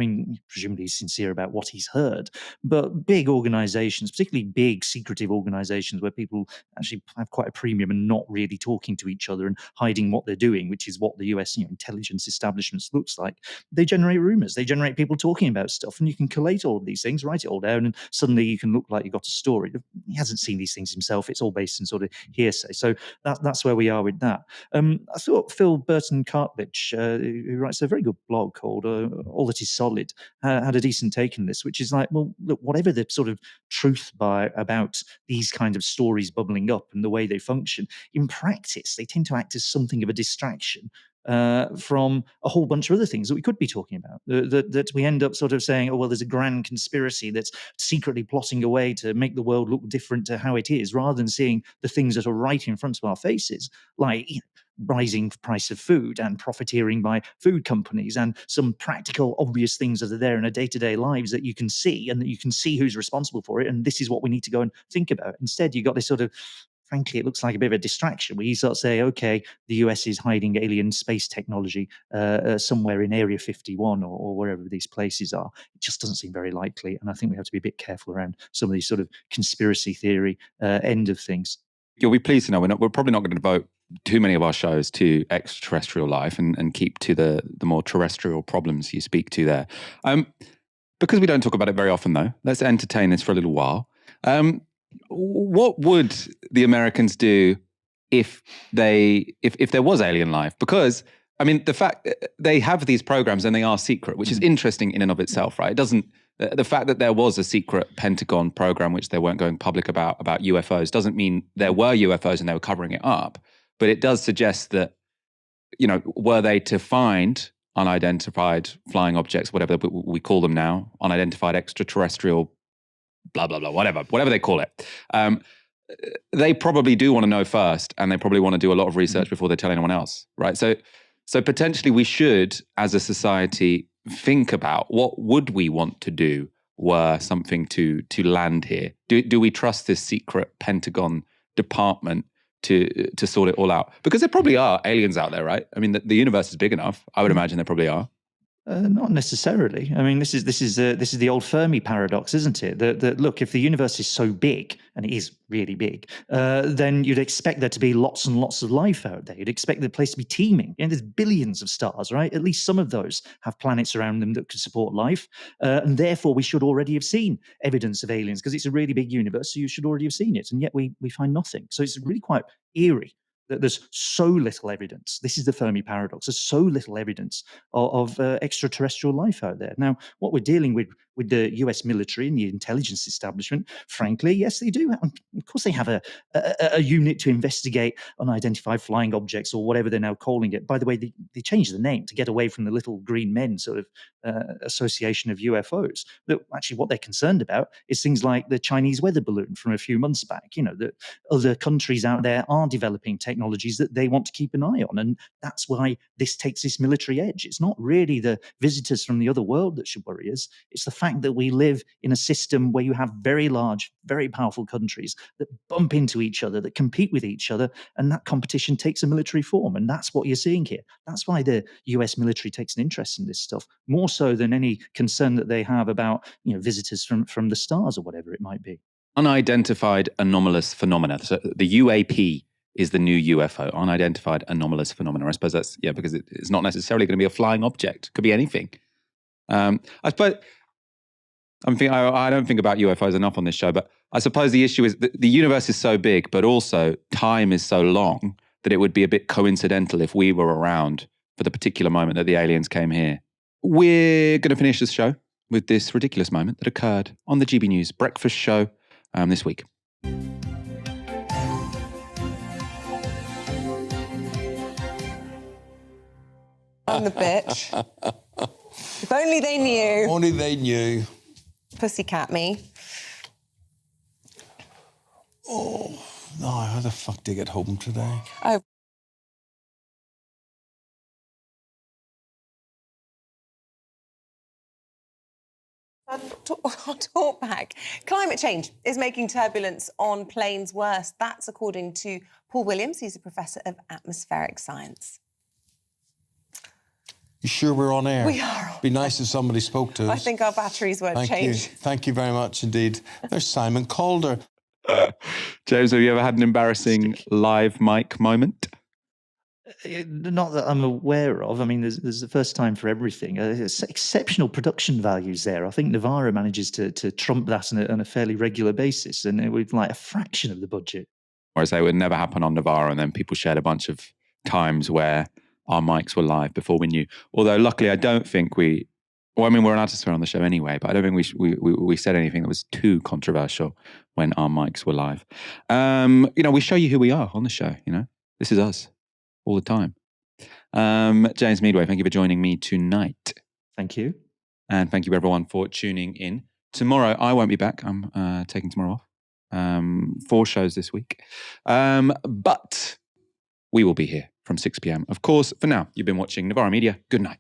Speaker 2: presumably he's sincere about what he's heard, but big organizations, particularly big secretive organizations where people actually have quite a premium and not really talking to each other and hiding what they're doing, which is what the US intelligence establishments looks like. They generate rumors, they generate people talking about stuff, and you can collate all of these things, write it all down, and suddenly you can look like you've got a story. He hasn't seen these things himself, it's all based on sort of hearsay. So that's where we are with that. I thought Phil Burton Cartledge, who writes a very good blog called All That Is Solid, had a decent take on this, which is like, well, look, whatever the sort of truth about these kind of stories bubbling up and the way they function, in practice, they tend to act as something of a distraction from a whole bunch of other things that we could be talking about, that we end up sort of saying, oh, well, there's a grand conspiracy that's secretly plotting away to make the world look different to how it is, rather than seeing the things that are right in front of our faces, like rising price of food and profiteering by food companies and some practical, obvious things that are there in our day-to-day lives that you can see and that you can see who's responsible for it. And this is what we need to go and think about. Instead, you've got this sort of frankly, it looks like a bit of a distraction. We sort of say, okay, the US is hiding alien space technology somewhere in Area 51 or wherever these places are. It just doesn't seem very likely. And I think we have to be a bit careful around some of these sort of conspiracy theory end of things.
Speaker 1: You'll be pleased to know we're probably not going to devote too many of our shows to extraterrestrial life and keep to the more terrestrial problems you speak to there. Because we don't talk about it very often, though, let's entertain this for a little while. What would the Americans do if there was alien life? Because, I mean, the fact they have these programs and they are secret, which is interesting in and of itself, right? It doesn't. The fact that there was a secret Pentagon program which they weren't going public about UFOs doesn't mean there were UFOs and they were covering it up. But it does suggest that, were they to find unidentified flying objects, whatever we call them now, unidentified extraterrestrial, blah, blah, blah, whatever they call it, they probably do want to know first, and they probably want to do a lot of research before they tell anyone else, right? So potentially we should, as a society, think about what would we want to do were something to land here. Do we trust this secret Pentagon department to sort it all out? Because there probably are aliens out there, right? I mean, the universe is big enough. I would imagine there probably are.
Speaker 2: Not necessarily. I mean, this is the old Fermi paradox, isn't it? That look, if the universe is so big, and it is really big, then you'd expect there to be lots and lots of life out there. You'd expect the place to be teeming. There's billions of stars, right? At least some of those have planets around them that could support life, and therefore we should already have seen evidence of aliens because it's a really big universe. So you should already have seen it, and yet we find nothing. So it's really quite eerie that there's so little evidence. This is the Fermi paradox. There's so little evidence of extraterrestrial life out there. Now, what we're dealing with the US military and the intelligence establishment, frankly, yes, they do. Of course, they have a unit to investigate unidentified flying objects or whatever they're now calling it. By the way, they changed the name to get away from the little green men sort of association of UFOs. That actually what they're concerned about is things like the Chinese weather balloon from a few months back. That other countries out there are developing technologies that they want to keep an eye on. And that's why this takes this military edge. It's not really the visitors from the other world that should worry us. It's the fact that we live in a system where you have very large, very powerful countries that bump into each other, that compete with each other, and that competition takes a military form. And that's what you're seeing here. That's why the US military takes an interest in this stuff, more so than any concern that they have about visitors from the stars or whatever it might be.
Speaker 1: Unidentified anomalous phenomena. So the UAP is the new UFO, unidentified anomalous phenomena. I suppose that's, because it's not necessarily going to be a flying object. It could be anything. I suppose, I don't think about UFOs enough on this show, but I suppose the issue is that the universe is so big, but also time is so long that it would be a bit coincidental if we were around for the particular moment that the aliens came here. We're going to finish this show with this ridiculous moment that occurred on the GB News breakfast show this week.
Speaker 7: On the bitch. If only they knew.
Speaker 8: Only they knew.
Speaker 7: Pussycat me.
Speaker 8: Oh, no, how the fuck do you get home today?
Speaker 7: Oh. I'll talk back. Climate change is making turbulence on planes worse. That's according to Paul Williams. He's a professor of atmospheric science.
Speaker 8: You sure we're on air?
Speaker 7: We are.
Speaker 8: Be nice if somebody spoke to us.
Speaker 7: I think our batteries won't change.
Speaker 8: Thank you very much indeed. There's Simon Calder.
Speaker 1: James, have you ever had an embarrassing live mic moment?
Speaker 2: Not that I'm aware of. I mean, there's the first time for everything. Exceptional production values there. I think Novara manages to trump that on a fairly regular basis, and it would like a fraction of the budget.
Speaker 1: Whereas it would never happen on Novara, and then people shared a bunch of times where our mics were live before we knew. Although luckily, I don't think we're allowed to swear on the show anyway, but I don't think we said anything that was too controversial when our mics were live. We show you who we are on the show. This is us all the time. James Meadway, thank you for joining me tonight.
Speaker 2: Thank you.
Speaker 1: And thank you everyone for tuning in. Tomorrow, I won't be back. I'm taking tomorrow off. 4 shows this week. But we will be here from 6 p.m. Of course, for now, you've been watching Novara Media. Good night.